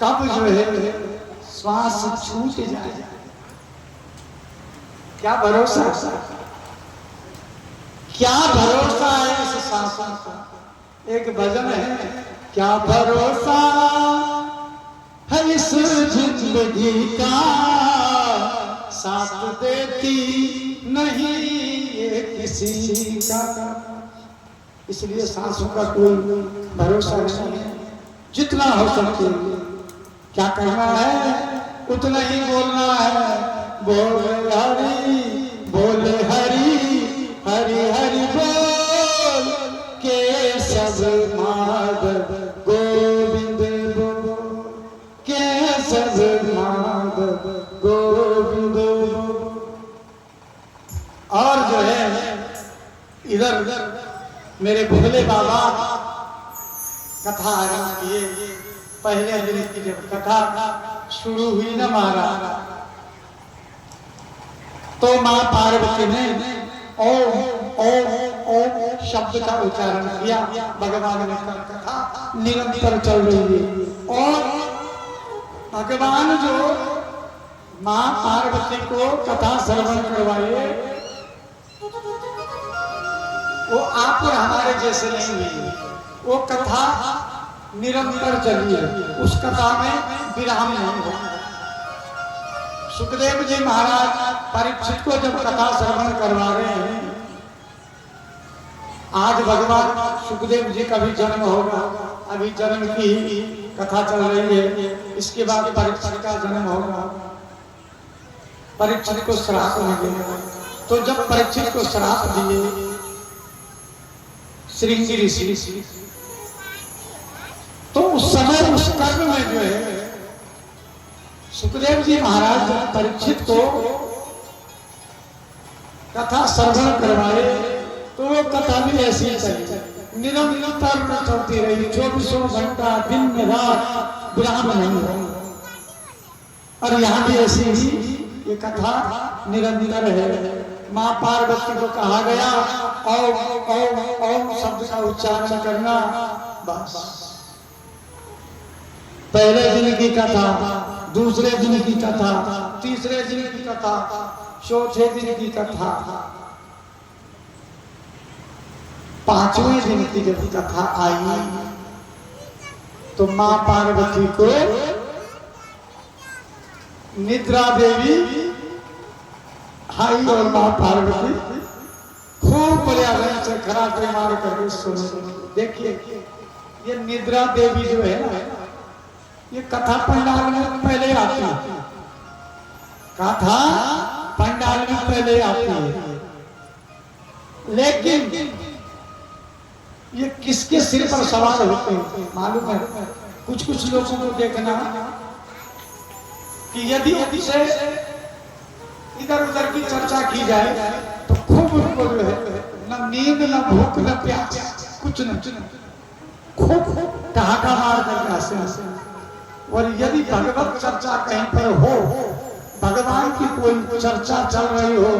कब जो है श्वास छूट जाए, क्या भरोसा, क्या भरोसा है इस सांसों का। एक भजन है, क्या भरोसा है इस जिंदगी का, साथ देती नहीं ये किसी का। इसलिए सांसों का कोई भरोसा नहीं है। जितना हो सके क्या करना है उतना ही बोलना है। बोले हरि बोले हरि, हरि हरि बोल के सब माधव गोविंद बोल, के सब माधव गोविंद बोल। और जो है इधर मेरे भोले बाबा कथा आरंभ किए। पहले दिन की जब कथा शुरू हुई ना महाराज, तो मां पार्वती ने ओम ओम ओम शब्द का उच्चारण किया। भगवान ने कथा निरंतर चल रही है और भगवान जो मां पार्वती को कथा श्रवण करवाए वो आप और हमारे जैसे नहीं हुई। वो कथा निरंतर चली है, उस कथा में विराम नहीं हुआ। सुखदेव जी महाराज परीक्षित को जब कथा श्रवण करवा रहे हैं, आज भगवान सुखदेव जी का भी जन्म होगा, अभी जन्म की कथा चल रही है, इसके बाद परीक्षित का जन्म होगा। परीक्षित को श्राप मिलेगा, तो जब परीक्षित को श्राप दिए श्रृंगी ऋषि, तो उस समय उस कर्म में जो है सुखदेव जी महाराज परीक्षित को कथा श्रवण करवाए, तो वो कथा भी ऐसी चली, निरंतर चलती रही, 24 घंटा दिन रात विराम नहीं हुआ। और यहाँ भी ऐसी ही ये कथा निरंतर है। मां पार्वती को कहा गया ओम ओम ओम शब्द का उच्चारण करना, बस। पहले दिन की कथा, दूसरे दिन की कथा, तीसरे दिन की कथा, चौथे दिन की कथा, पांचवें दिन की जब कथा आई तो मां पार्वती को निद्रा देवी आई और मां पार्वती खूब पर्यावरण से खराटे मार करके सुनो। देखिए ये निद्रा देवी जो है ना, ये कथा पंडाल में पहले आती है, कथा पंडाल में पहले आती है, लेकिन ये किसके सिर पर सवार होते हैं मालूम है? कुछ कुछ लोगों को देखना कि यदि उनसे इधर उधर की चर्चा की जाए तो खूब उनको जो है न नींद न भूख न प्यास कुछ न, खूब ठहाका मार करके हंसे। और यदि भगवत चर्चा कहीं पर हो, भगवान की कोई चर्चा चल रही हो,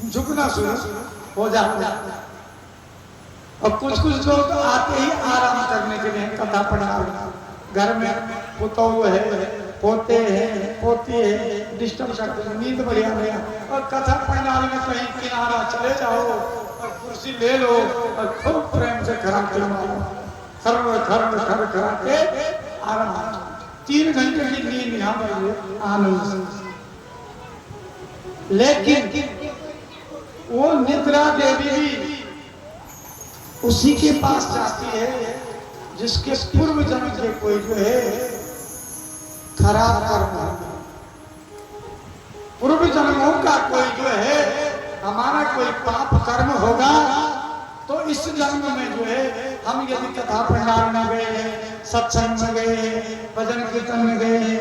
झुकना शुरू हो जाता। और कुछ कुछ लोग आते ही आराम करने के लिए कथा पढ़ा, घर में पुतौ है, पोते हैं, पोती है, डिस्टर्ब करते हैं, नींद बढ़िया बढ़िया। और कथा पंडाल में कहीं किनारा चले जाओ और कुर्सी ले लो और खूब प्रेम से खराटे मारो, खर खर खर खराटे आराम। 3 घंटे की नींद यहाँ पर आनंद। लेकिन वो निद्रा देवी भी उसी के पास जाती है जिसके पूर्व जन्म के कोई जो है खराब कर्म, पूर्व जन्मों का कोई जो है हमारा कोई पाप कर्म होगा, तो इस जन्म में जो है हम यदि कथा पंडाल में गए, सत्संग में गए, भजन कीर्तन में गए,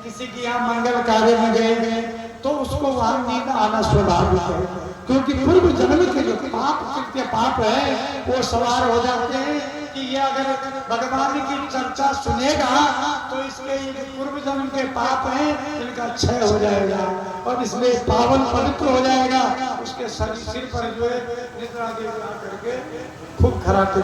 किसी की यहाँ मंगल कार्य में गए, तो उसको वहां नींद आना स्वाभाविक है। क्योंकि पूर्व जन्म के जो पाप कृत्य पाप है वो सवार हो जाते हैं कि ये अगर भगवान की चर्चा सुनेगा तो इसके पूर्व जन्म के पाप हैं इनका क्षय हो जाएगा और इसलिए पावन पवित्र हो जाएगा। उसके सिर पर जो है निद्रा देवी करके खूब खराटे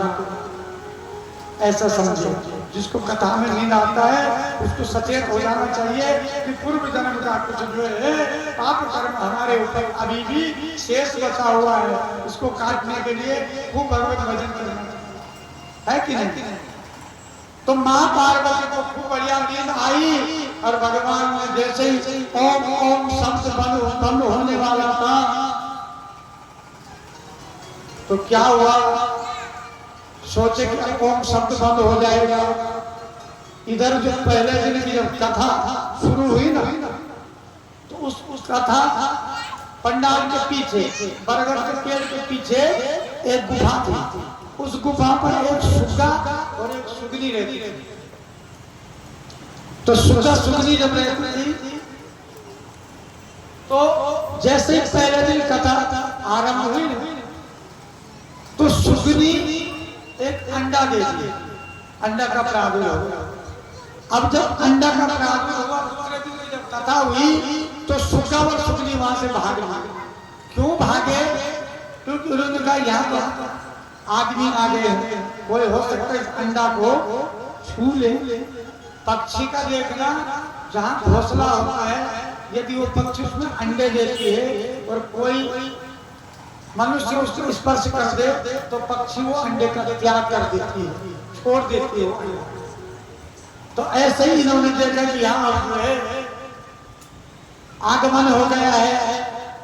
ऐसा समझो। जिसको कथा में नींद आता है उसको सचेत हो जाना चाहिए कि पूर्व जन्म का कुछ जो है पाप कर्म हमारे ऊपर अभी भी शेष बचा हुआ है, इसको काटने के लिए खूब भगवत भजन करना है कि नहीं। तो माँ पार्वती को खूब बढ़िया नींद आई और भगवान ने जैसे ही ओम ओम शब्द बंद होने वाला था तो क्या हुआ, सोचे कि ओम शब्द बंद हो जाएगा। इधर जो पहले दिन की जब कथा शुरू हुई ना तो उस कथा पंडाल के पीछे बरगद के पेड़ के पीछे एक गुफा थी, उस गुफा पर एक सुग्गा और एक सुगनी रहती थी। तो सुग्गा सुगनी जब रहती थी तो जैसे ही पहले दिन कथा आरंभ हुई तो सुगनी एक अंडा दे दिया, अंडा का प्रादुर्भाव हुआ। अब जब अंडा का प्रादुर्भाव हुआ दूसरे दिन जब कथा हुई तो सुग्गा और सुगनी वहां से भागे। क्यों भागे? क्योंकि उन्होंने कहा यहाँ तो आदमी आ गए हैं, कोई हो सकता है इस अंडा को छू ले। पक्षी का देखना जहाँ घोंसला होता है, यदि वो पक्षी उसमें अंडे देती है और कोई मनुष्य उसको स्पर्श कर दे तो पक्षी वो अंडे का त्याग कर देती है, छोड़ देती है। तो ऐसे ही इन्होंने देखा कि यहाँ जो है आगमन हो गया है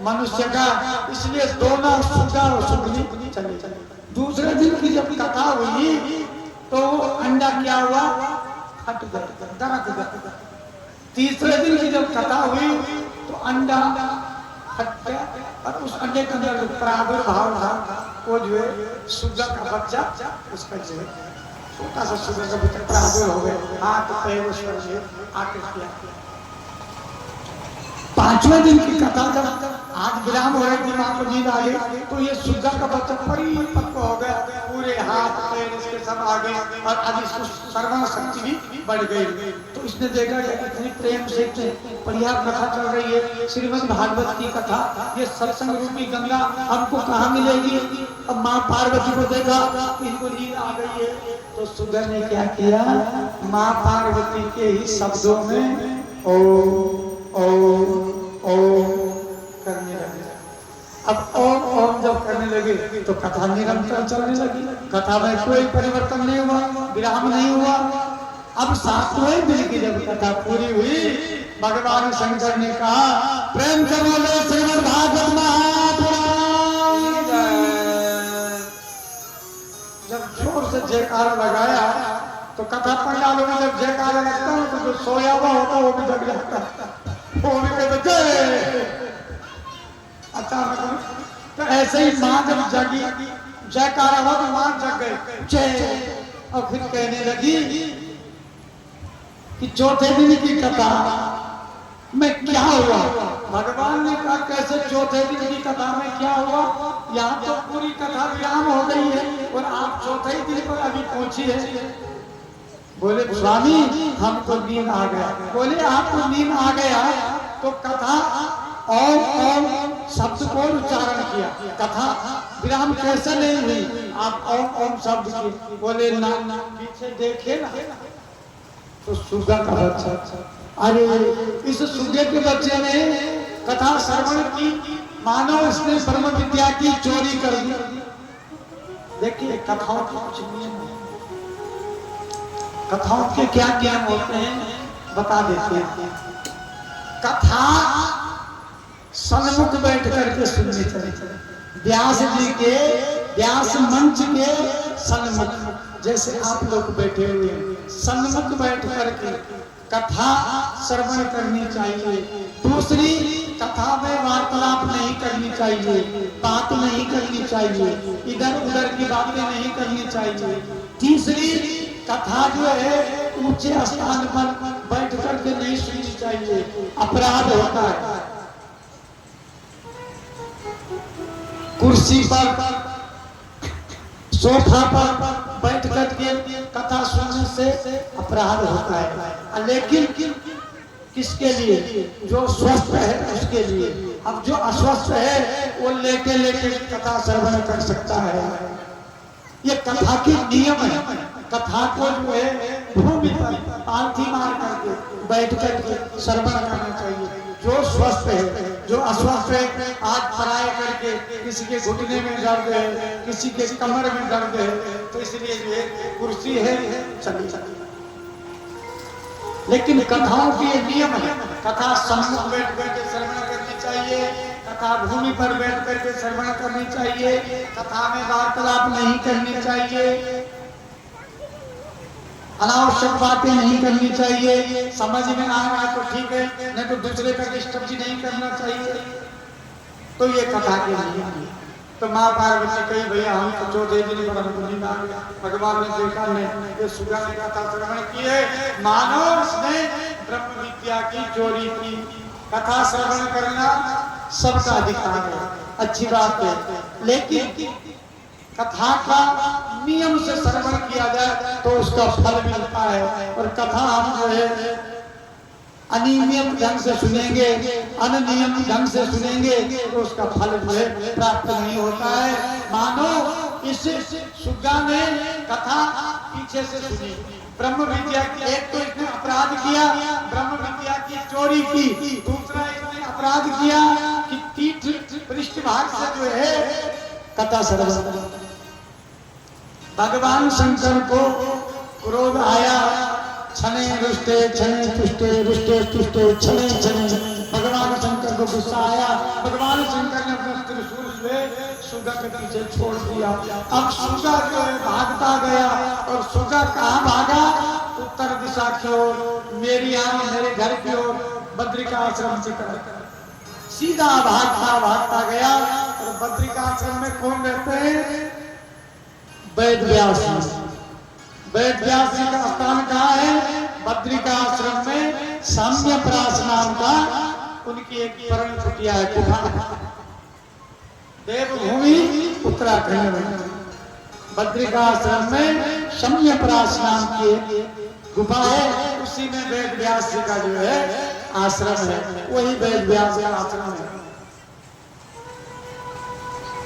मनुष्य का, इसलिए दोनों सुग्गा और सुगनी चले। दूसरे दिन की जब कथा हुई तो वो अंडा क्या हुआ, फट गया। तीसरे दिन की जब कथा हुई तो अंडा फट गया और उस अंडे के अंदर प्रादुर्भाव था वो जो है सुग्गा का बच्चा, उसका जो है छोटा सा सुग्गा का बच्चा प्रादुर्भाव हो गया, हाथ पैर ईश्वर से आके किया। पांचवें दिन की कथा जब आज विराम हो रही थी, मां को नींद आ गई तो ये सुग्गा का बच्चा परिपक्व हो गया, पूरे हाथ पैर इसके सब आ गए और अब इसको सर्वण शक्ति भी बढ़ गई। तो इसने देखा कि इतनी प्रेम से बढ़िया कथा चल रही है, श्रीमद् भागवत की कथा, ये सत्संग रूपी गंगा हमको कहाँ मिलेगी। अब माँ पार्वती को देखा इनको नींद आ गई है तो सुग्गा ने क्या किया, माँ पार्वती के ही शब्दों में ओम करने लगे। अब ओम ओम जब करने लगे तो कथा निरंतर चलने लगी, कथा में कोई परिवर्तन नहीं हुआ, विराम नहीं हुआ। अब सातवें दिन की जब कथा पूरी हुई भगवान शंकर ने कहा प्रेम से बोले श्रीमद् भागवत महापुराण। जब जोर से जयकारा लगाया तो कथा पंडालों में जब जयकारा लगता है तो जो सोया हुआ होता वो भी जग जाता है, वो भी कहते अचानक। तो ऐसे ही माँ जब जगी, जयकारा हुआ तो माँ जग गई जय, और फिर कहने लगी कि चौथे दिन की कथा में क्या हुआ। भगवान ने कहा कैसे चौथे दिन की कथा में क्या हुआ, यहाँ तो पूरी कथा विराम हो गई है और आप चौथे दिन पर अभी पहुंची है। बोले स्वामी हमको नींद आ गया। बोले आपको नींद आ गया तो कथा ओम ओम शब्द को उच्चारण किया, कथा विराम कैसे नहीं हुई, आप ओम ओम शब्द की। बोले ना पीछे देखे ना तो सुग्गा का बच्चा, अरे इस सुग्गे के बच्चे ने कथा श्रवण की, मानो इसने ब्रह्म विद्या की चोरी कर दी। देखिए कथाओं का कुछ नियम है, कथाओं के क्या ज्ञान होते हैं बता देते हैं। कथा सन्मुख बैठ करके सुननी चाहिए, व्यास जी के व्यास मंच के सन्मुख, जैसे आप लोग बैठे हुए हैं सन्मुख बैठ करके कथा श्रवण करनी चाहिए। दूसरी, कथा में वार्तालाप नहीं करनी चाहिए, बात नहीं करनी चाहिए, इधर उधर की बातें नहीं करनी चाहिए। तीसरी, कथा जो है ऊंचे स्थान पर बैठ करके नहीं सुननी चाहिए, अपराध होता है। कुर्सी पर सोफा पर बैठ करके कथा सुनने से अपराध होता है, लेकिन किसके लिए, जो स्वस्थ है उसके लिए। अब जो अस्वस्थ है वो लेटे लेटे कथा श्रवण कर सकता है। ये कथा की नियम है, कथा को जो है भूमि पर पालथी मार करके बैठ करके श्रवण करना चाहिए। जो स्वस्थ है, जो अस्वस्थ है, आज पराए करके किसी के घुटने में दर्द है, किसी के कमर में दर्द है, तो इसलिए जो है कुर्सी है चली चली। लेकिन कथाओं के नियम है, कथा सम्मुख बैठ करके श्रवण करनी चाहिए, कथा भूमि पर बैठ करके श्रवण करनी चाहिए, कथा में वार्तालाप नहीं करनी चाहिए, अनावश्यक बातें नहीं करनी चाहिए। समझ में आ रहा है तो ठीक है, नहीं तो दूसरे का डिस्टर्ब भी नहीं करना चाहिए। तो ये कथा के नियम है। तो माँ पार्वती कही भैया हम तो चौथे दिन भगवान ने देखा है ये सुगा ने कथा श्रवण की है, मानो उसने ब्रह्म विद्या की चोरी की। कथा श्रवण करना सबका अधिकार है, अच्छी बात है, लेकिन कथा का नियम से श्रवण किया जाए तो उसका फल मिलता है। और कथा हम जो है अनियमित ढंग से सुनेंगे, अनियमित ढंग से सुनेंगे तो उसका फल जो है प्राप्त नहीं होता है। मानो इस सुगा ने कथा पीछे से सुनी, ब्रह्म विद्या की, एक तो इसने अपराध किया ब्रह्म विद्या की चोरी की, दूसरा इसने अपराध किया कि पीठ पृष्ठभाग से जो है कथा श्रवण। भगवान शंकर को क्रोध आया, छने रुष्टे छने तुष्टे रुष्टे तुष्टे छने छने। भगवान शंकर को गुस्सा आया, भगवान शंकर ने अपना त्रिशूल से सुगा के पीछे छोड़ दिया। अब सुगा जो है भागता गया, और सुगा कहाँ भागा? उत्तर दिशा की ओर, मेरी यहाँ मेरे घर की ओर, बद्रिका आश्रम की तरफ सीधा भागता भागता गया। और बद्रिका आश्रम में कौन रहते हैं? वेद व्यास। वेद व्यास जी का स्थान कहाँ है? बद्रिका आश्रम में साम्यप्रास नाम का उनकी एक परम कुटिया है, गुफा, देवभूमि उत्तराखंड में। बद्रिका आश्रम में साम्यप्रास नाम की गुफा है, उसी में वेद व्यास जी का जो है आश्रम है, वही वेद व्यास का आश्रम है।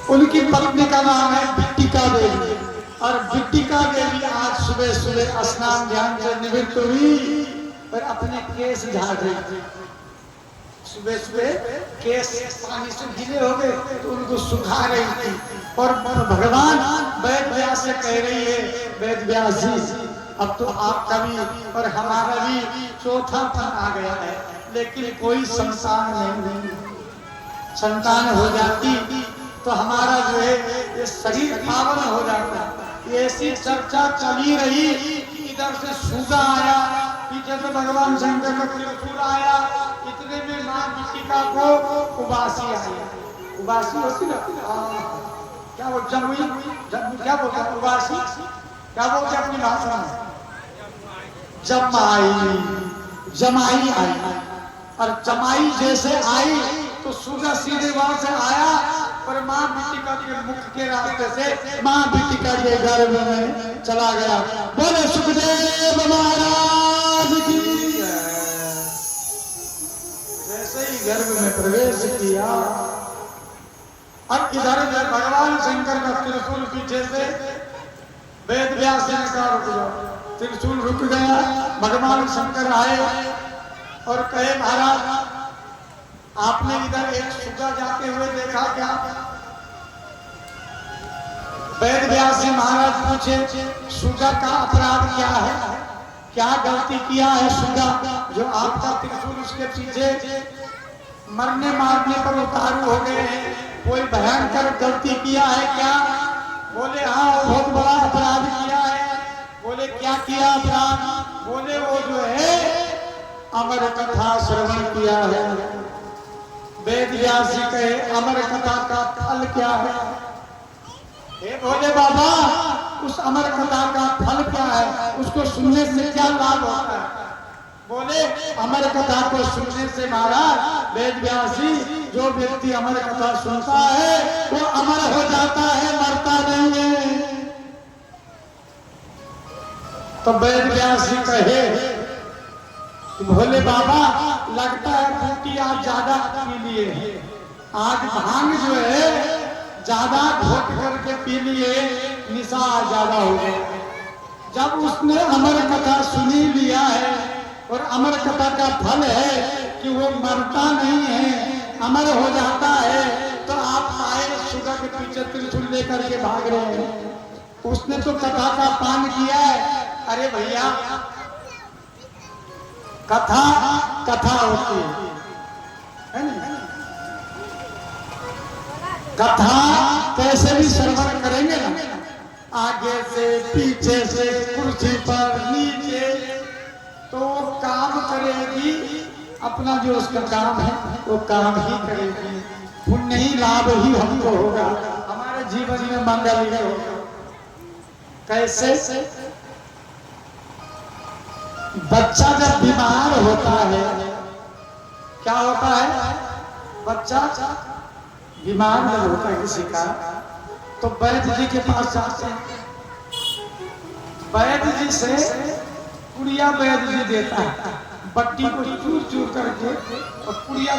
उनकी पत्नी का नाम है बिट्टिका देवी। और बिट्टिका देवी आज सुबह सुबह स्नान ध्यान से निवृत्त हुई और अपने केस झाड़ रही थी। सुबह सुबह केस पानी से गीले हो गए तो उनको सुखा रही थी। और भगवान वेद व्यास से कह रही है, वेद व्यास जी अब तो आपका भी और हमारा भी चौथा पन आ गया है, लेकिन कोई संतान नहीं। संतान हो जाती तो हमारा जो है ये शरीर पावन हो जाता। ऐसी चर्चा चली रही, इधर से सुगा आया, पीछे से भगवान शंकर का त्रिशूल आया। इतने में मां बिट्टिका को उबासी आई। उबासी होती ना, क्या वो जमुई, क्या बोलते हैं उबासी, क्या बोलते हैं अपनी भाषा में? जमाई, जमाई आई। और जमाई जैसे आई तो सुगा सीधे वहां से आया, पर मां बिट्टिका के मुख के रास्ते से मां बिट्टिका के गर्भ में चला गया। बोले सुखदेव महाराज की। जैसे ही गर्भ में प्रवेश किया, अब इधर भगवान शंकर का त्रिशूल पीछे से वेद व्यास ने कहा रुक जाओ। त्रिशूल रुक गया। भगवान शंकर आए और कहे महाराज आपने इधर एक सुगा जाते हुए देखा क्या? वेद व्यास जी महाराज पूछे सुगा का अपराध क्या है, क्या गलती किया है सुगा जो आपका त्रिशूल उसके पीछे मरने मारने पर उतारू हो गए हैं? कोई भयंकर गलती किया है क्या? बोले हाँ बहुत बड़ा अपराध किया है। बोले क्या किया अपराध? बोले वो जो है अमर कथा श्रवण किया है। वेद व्यास जी कहे अमर कथा का फल क्या है? हे भोले बाबा उस अमर कथा का फल क्या है? उसको सुनने से क्या लाभ होता है? बोले अमर कथा को सुनने से महाराज वेद व्यास जी जो व्यक्ति अमर कथा सुनता है वो अमर हो जाता है, मरता नहीं है। तो वेद व्यास जी कहे भोले बाबा लगता है बूटी आज ज्यादा पी लिए, आज भांग जो है ज्यादा घोट करके पी लिए, निशा ज्यादा हो गया। जब उसने अमर कथा सुनी लिया है और अमर कथा का फल है कि वो मरता नहीं है, अमर हो जाता है, तो आप आए सुगा के पीछे त्रिशूल लेकर के भाग रहे हैं। उसने तो कथा का पान किया है। अरे भैया, कथा कथा होती है ना? कथा कैसे भी श्रवण करेंगे ना, आगे से पीछे से कुर्सी पर नीचे, तो काम करेगी अपना जो उसका काम है वो काम ही करेगी, पुण्य ही लाभ ही हमको होगा, हमारे जीवन में मंगल ही होगा। कैसे? बच्चा जब बीमार होता है, क्या होता है? बच्चा बीमार जब होता है किसी का, तो वैद्य जी के पास जाते हैं। वैद्य जी से पुड़िया वैद्य जी देता है, बट्टी को चूर चूर करके और पुड़िया